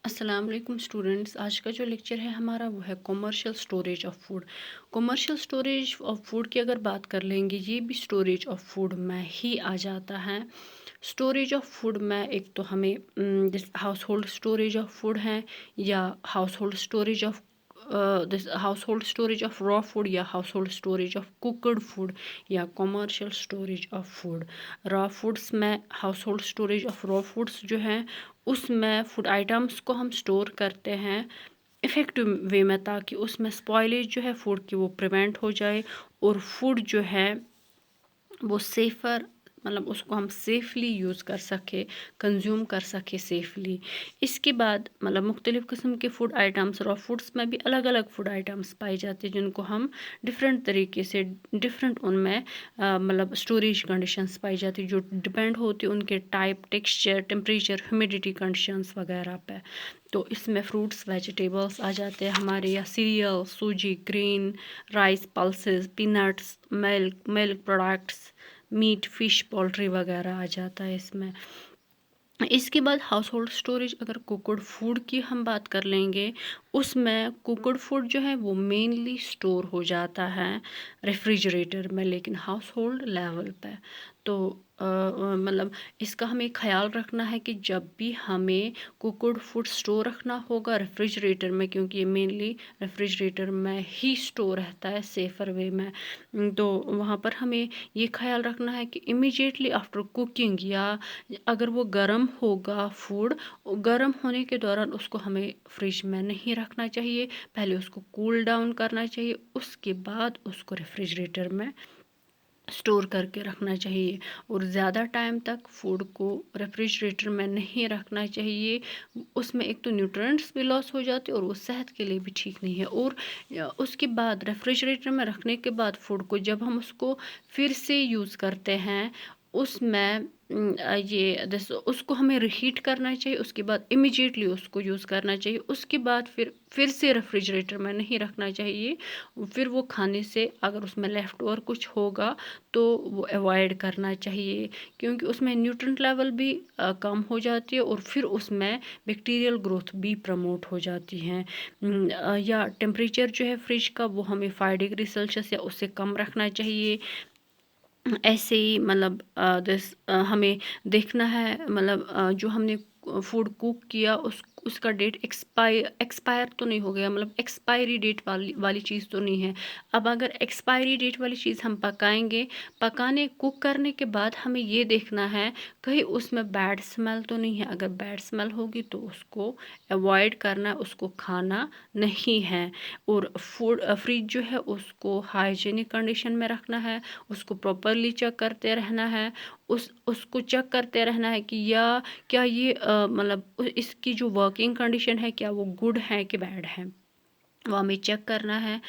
अस्सलाम वालेकुम स्टूडेंट्स। आज का जो लेक्चर है हमारा वो है commercial storage of food. Commercial storage of food की अगर बात कर लेंगे, ये भी स्टोरेज ऑफ फूड में ही आ जाता है। स्टोरेज ऑफ फूड में एक तो हमें this household storage of food है, या household storage of this household storage of raw food, या household storage of cooked food, या commercial storage of food. Raw foods में household storage of raw foods जो है उसमें food items को हम store करते हैं इफ़ेक्टिव वे में, ताकि उसमें स्पॉइलेज जो है फूड की वो प्रिवेंट हो जाए, और फूड जो है वो सेफ़र, मतलब उसको हम सेफ़ली यूज़ कर सके, कंज्यूम कर सके सेफ़ली। इसके बाद मतलब मुख्तलिफ़ किस्म के फ़ूड आइटम्स, रॉ फूड्स में भी अलग अलग फ़ूड आइटम्स पाए जाते हैं, जिनको हम डिफरेंट तरीके से डिफरेंट उनमें मतलब स्टोरेज कंडीशंस पाई जाती है, जो डिपेंड होती है उनके type, texture, temperature, humidity conditions वगैरह पे। तो इसमें फ्रूट्स, वेजिटेबल्स आ जाते हैं हमारे, या सीरियल, सूजी, grain, rice, pulses, peanuts, milk products, meat, fish, poultry वगैरह आ जाता है इसमें। इसके बाद हाउस होल्ड स्टोरेज, अगर कुकड फूड की हम बात कर लेंगे, उसमें कुकड फूड जो है वो मेनली स्टोर हो जाता है रेफ्रिजरेटर में, लेकिन हाउस होल्ड लेवल पे। तो मतलब इसका हमें ख्याल रखना है कि जब भी हमें कुकड फूड स्टोर रखना होगा रेफ्रिजरेटर में, क्योंकि ये मेनली रेफ्रिजरेटर में ही स्टोर रहता है सेफ़र वे में। तो वहाँ पर हमें ये ख्याल रखना है कि इमीडिएटली आफ्टर कुकिंग, या अगर वो गर्म होगा फूड, गर्म होने के दौरान उसको हमें फ्रिज में नहीं रखना चाहिए, पहले उसको कूल डाउन करना चाहिए, उसके बाद उसको रेफ्रिजरेटर में स्टोर करके रखना चाहिए। और ज़्यादा टाइम तक फूड को रेफ्रिजरेटर में नहीं रखना चाहिए, उसमें एक तो न्यूट्रिएंट्स भी लॉस हो जाते हैं और वो सेहत के लिए भी ठीक नहीं है। और उसके बाद रेफ्रिजरेटर में रखने के बाद फूड को जब हम उसको फिर से यूज़ करते हैं, उसमें ये जैसे उसको हमें रीहीट करना चाहिए, उसके बाद इमीडिएटली उसको यूज़ करना चाहिए, उसके बाद फिर से रेफ्रिजरेटर में नहीं रखना चाहिए। फिर वो खाने से अगर उसमें लेफ़्ट ओवर कुछ होगा तो वो अवॉइड करना चाहिए, क्योंकि उसमें न्यूट्रिएंट लेवल भी कम हो जाती है, और फिर उसमें बैक्टीरियल ग्रोथ भी प्रमोट हो जाती हैं। या टेम्परेचर जो है फ्रिज का, वो हमें 5 डिग्री सेल्सियस या उससे कम रखना चाहिए। ऐसे ही मतलब हमें देखना है, मतलब जो हमने फूड कुक किया उसका डेट एक्सपायर तो नहीं हो गया, मतलब एक्सपायरी डेट वाली चीज़ तो नहीं है। अब अगर एक्सपायरी डेट वाली चीज़ हम पकाएंगे, कुक करने के बाद हमें ये देखना है कहीं उसमें बैड स्मेल तो नहीं है। अगर बैड स्मेल होगी तो उसको अवॉइड करना, उसको खाना नहीं है। और फ्रिज जो है उसको हाइजीनिक कंडीशन में रखना है, उसको प्रॉपरली चेक करते रहना है, उसको चेक करते रहना है कि या क्या ये मतलब इसकी जो वर्किंग कंडीशन है, क्या वो गुड है कि बैड है, वो हमें चेक करना है।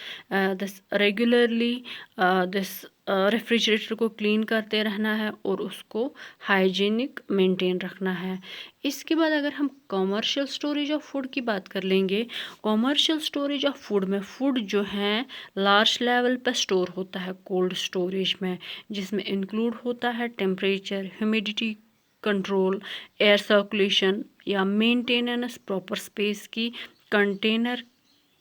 दस रेगुलरली दिस रेफ्रिजरेटर को क्लीन करते रहना है, और उसको हाइजीनिक मेंटेन रखना है। इसके बाद अगर हम कॉमर्शियल स्टोरेज ऑफ फूड की बात कर लेंगे, कॉमर्शियल स्टोरेज ऑफ फूड में फूड जो है लार्ज लेवल पर स्टोर होता है कोल्ड स्टोरेज में, जिसमें इंक्लूड होता है temperature, humidity control, air circulation, या मेंटेनेंस प्रॉपर स्पेस की कंटेनर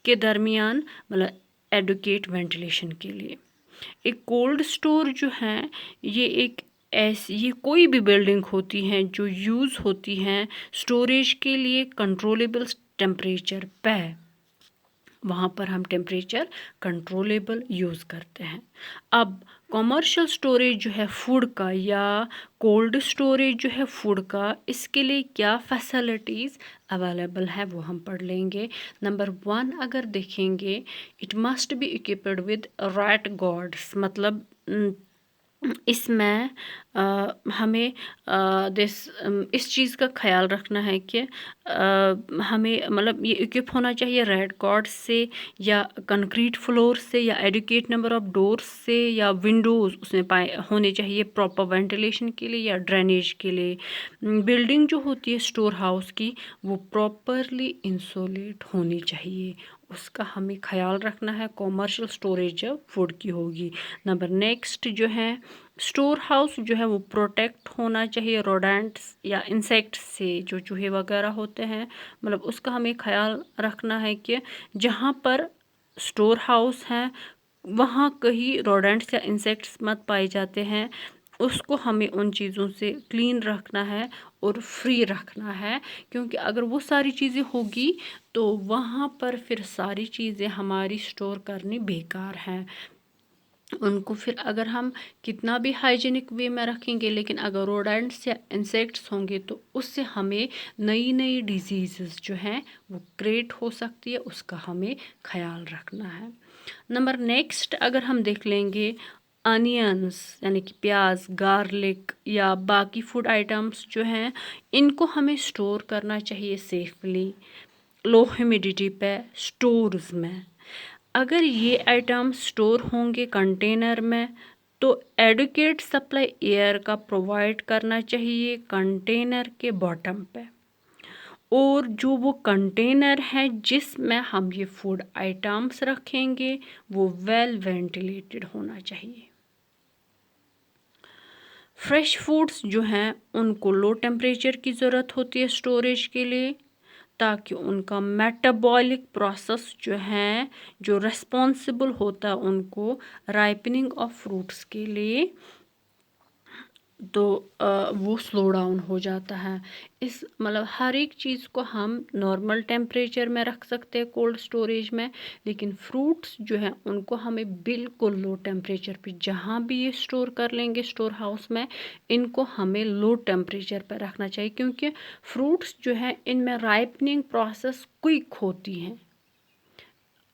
के दरमियान, मतलब एडुकेट वेंटिलेशन के लिए। एक कोल्ड स्टोर जो है, ये कोई भी बिल्डिंग होती हैं जो यूज़ होती हैं स्टोरेज के लिए कंट्रोलेबल टेम्परेचर पे, वहाँ पर हम टेम्परेचर कंट्रोलेबल यूज़ करते हैं। अब कॉमर्शियल स्टोरेज जो है फूड का, या कोल्ड स्टोरेज जो है फूड का, इसके लिए क्या फैसिलिटीज़ अवेलेबल है वो हम पढ़ लेंगे। नंबर 1 अगर देखेंगे, it must be equipped with right guards, मतलब इसमें हमें इस चीज़ का ख्याल रखना है कि हमें मतलब ये इक्विप होना चाहिए रेड कॉर्ड से, या कंक्रीट फ्लोर से, या एडुकेट नंबर ऑफ डोर्स से, या विंडोज़ उसमें पाए होने चाहिए प्रॉपर वेंटिलेशन के लिए या ड्रेनेज के लिए। बिल्डिंग जो होती है स्टोर हाउस की, वो प्रॉपरली इंसुलेट होनी चाहिए, उसका हमें ख्याल रखना है। कॉमर्शियल स्टोरेज जब फूड की होगी। नंबर नेक्स्ट जो है स्टोर हाउस जो है वो प्रोटेक्ट होना चाहिए रोडेंट्स या इंसेक्ट्स से, जो चूहे वगैरह होते हैं, मतलब उसका हमें ख्याल रखना है कि जहाँ पर स्टोर हाउस है वहाँ कहीं रोडेंट्स या इंसेक्ट्स मत पाए जाते हैं। उसको हमें उन चीज़ों से क्लीन रखना है और फ्री रखना है, क्योंकि अगर वो सारी चीज़ें होगी तो वहाँ पर फिर सारी चीज़ें हमारी स्टोर करनी बेकार हैं। उनको फिर अगर हम कितना भी हाइजीनिक वे में रखेंगे, लेकिन अगर रोडेंट्स या इंसेक्ट्स होंगे तो उससे हमें नई नई डिजीज़ जो हैं वो क्रिएट हो सकती है, उसका हमें ख्याल रखना है। नंबर नेक्स्ट अगर हम देख लेंगे अनियंस यानी कि प्याज, गार्लिक या बाकी फूड आइटम्स जो हैं इनको हमें स्टोर करना चाहिए सेफली लो ह्यूमिडिटी पे स्टोर्स में। अगर ये आइटम स्टोर होंगे कंटेनर में तो एडुकेट सप्लाई एयर का प्रोवाइड करना चाहिए कंटेनर के बॉटम पे, और जो वो कंटेनर है जिसमें हम ये फूड आइटम्स रखेंगे वो वेल वेंटिलेटेड होना चाहिए। फ्रेश फूड्स जो हैं उनको लो टेम्परेचर की ज़रूरत होती है स्टोरेज के लिए, ताकि उनका मेटाबॉलिक प्रोसेस जो है, जो रेस्पॉन्सिबल होता है उनको राइपनिंग ऑफ फ्रूट्स के लिए, तो वो स्लो डाउन हो जाता है। इस मतलब हर एक चीज़ को हम नॉर्मल टेम्परेचर में रख सकते हैं कोल्ड स्टोरेज में, लेकिन फ्रूट्स जो हैं उनको हमें बिल्कुल लो टेम्परेचर पे, जहाँ भी ये स्टोर कर लेंगे स्टोर हाउस में, इनको हमें लो टेम्परेचर पर रखना चाहिए, क्योंकि फ्रूट्स जो हैं इनमें राइपनिंग प्रोसेस क्विक होती हैं।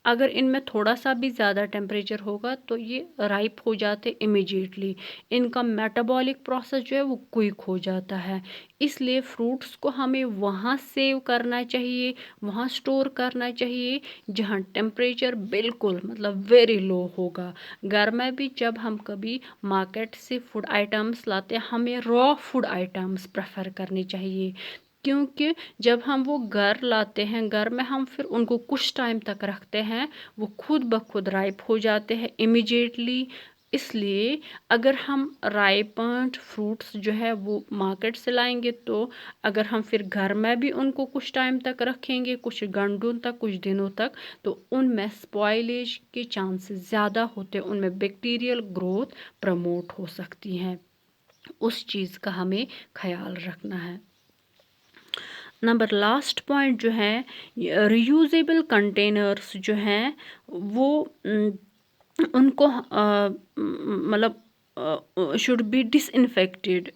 अगर इनमें थोड़ा सा भी ज़्यादा टेम्परेचर होगा तो ये राइप हो जाते इमिजिएटली, इनका मेटाबॉलिक प्रोसेस जो है वो क्विक हो जाता है। इसलिए फ्रूट्स को हमें वहाँ सेव करना चाहिए, वहाँ स्टोर करना चाहिए जहाँ टेम्परेचर बिल्कुल मतलब वेरी लो होगा। घर में भी जब हम कभी मार्केट से फूड आइटम्स लाते हैं हमें रॉ फूड आइटम्स प्रेफर करने चाहिए, क्योंकि जब हम वो घर लाते हैं घर में हम फिर उनको कुछ टाइम तक रखते हैं, वो खुद ब खुद राइप हो जाते हैं इमिजिएटली। इसलिए अगर हम राइपन्ड फ्रूट्स जो है वो मार्केट से लाएंगे, तो अगर हम फिर घर में भी उनको कुछ टाइम तक रखेंगे, कुछ घंटों तक, कुछ दिनों तक, तो उनमें स्पॉइलेज के चांसेस ज़्यादा होते हैं, उनमें बैक्टीरियल ग्रोथ प्रमोट हो सकती हैं। उस चीज़ का हमें ख्याल रखना है। नंबर लास्ट पॉइंट जो है रियूजेबल कंटेनर्स जो हैं वो उनको मतलब शुड बी डिसइंफेक्टेड,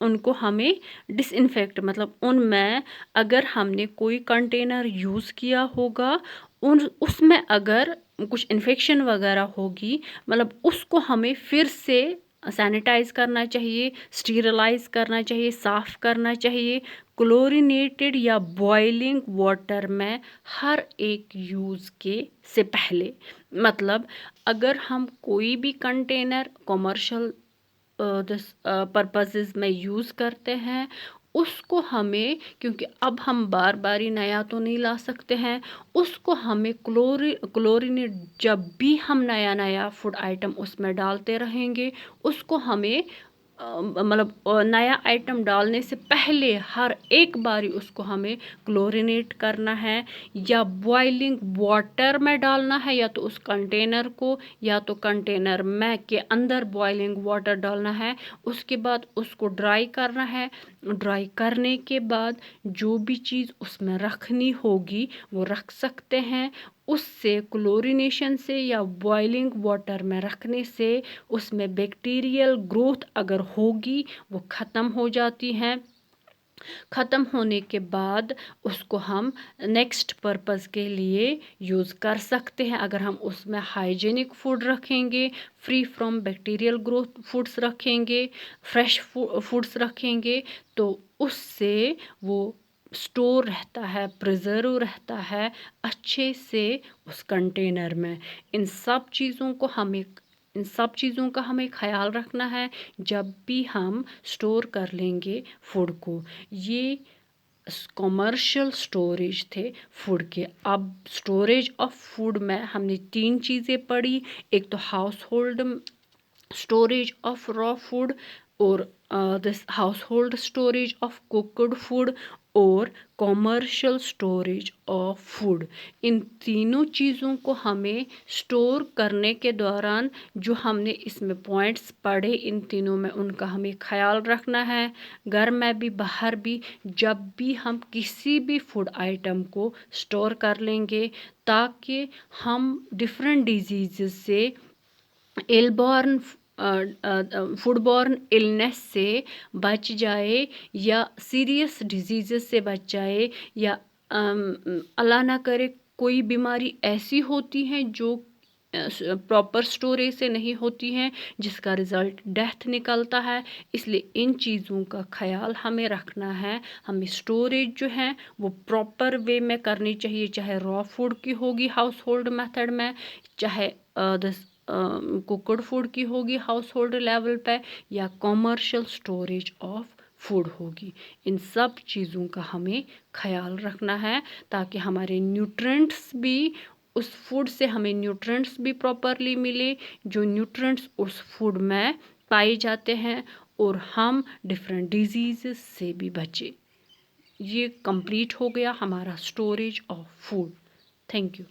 उनको हमें डिसइंफेक्ट मतलब उनमें अगर हमने कोई कंटेनर यूज़ किया होगा उन उसमें अगर कुछ इन्फेक्शन वगैरह होगी, मतलब उसको हमें फिर से सैनिटाइज करना चाहिए, स्टीरलाइज करना चाहिए, साफ़ करना चाहिए क्लोरीनेटेड या बॉइलिंग वाटर में हर एक यूज़ के से पहले। मतलब अगर हम कोई भी कंटेनर कॉमर्शियल पर्पसेस में यूज़ करते हैं उसको हमें, क्योंकि अब हम बार बार ही नया तो नहीं ला सकते हैं, उसको हमें क्लोरीनेट जब भी हम नया नया फूड आइटम उसमें डालते रहेंगे उसको हमें मतलब नया आइटम डालने से पहले हर एक बारी उसको हमें क्लोरीनेट करना है, या बॉइलिंग वाटर में डालना है, या तो उस कंटेनर को या तो कंटेनर में के अंदर बॉइलिंग वाटर डालना है। उसके बाद उसको ड्राई करना है, ड्राई करने के बाद जो भी चीज़ उसमें रखनी होगी वो रख सकते हैं। उससे क्लोरीनेशन से या बॉइलिंग वाटर में रखने से उसमें बैक्टीरियल ग्रोथ अगर होगी वो ख़त्म हो जाती हैं। ख़त्म होने के बाद उसको हम नेक्स्ट पर्पज़ के लिए यूज़ कर सकते हैं। अगर हम उसमें हाइजीनिक फूड रखेंगे, free from bacterial growth foods रखेंगे, फ्रेश फूड्स रखेंगे, तो उससे वो स्टोर रहता है, प्रिजर्व रहता है अच्छे से उस कंटेनर में। इन सब चीज़ों का हमें ख्याल रखना है जब भी हम स्टोर कर लेंगे फूड को। ये कॉमर्शियल स्टोरेज थे फूड के। अब स्टोरेज ऑफ फूड में हमने 3 चीज़ें पढ़ी। एक तो household storage of raw food, और this household storage of cooked food, और कॉमर्शियल स्टोरेज ऑफ फूड। इन तीनों चीज़ों को हमें स्टोर करने के दौरान जो हमने इसमें पॉइंट्स पढ़े, इन तीनों में उनका हमें ख्याल रखना है। घर में भी बाहर भी जब भी हम किसी भी फूड आइटम को स्टोर कर लेंगे, ताकि हम डिफरेंट डिजीज़ से, एयरबॉर्न फूडबॉर्न इलनेस से बच जाए, या सीरियस डिजीज़ से बच जाए, या अल्लाह ना करे कोई बीमारी ऐसी होती हैं जो प्रॉपर स्टोरेज से नहीं होती हैं, जिसका रिज़ल्ट डेथ निकलता है। इसलिए इन चीज़ों का ख्याल हमें रखना है। हमें स्टोरेज जो है वो प्रॉपर वे में करनी चाहिए, चाहे रॉ फूड की होगी हाउस होल्ड मेथड में, चाहे कुकड फूड की होगी हाउस होल्ड लेवल पे, या कॉमर्शियल स्टोरेज ऑफ फूड होगी। इन सब चीज़ों का हमें ख्याल रखना है, ताकि हमारे न्यूट्रेंट्स भी, उस फूड से हमें न्यूट्रेंट्स भी प्रॉपरली मिले, जो न्यूट्रेंट्स उस फूड में पाए जाते हैं, और हम डिफरेंट डिजीज़ से भी बचें। ये कंप्लीट हो गया हमारा storage of food. Thank you.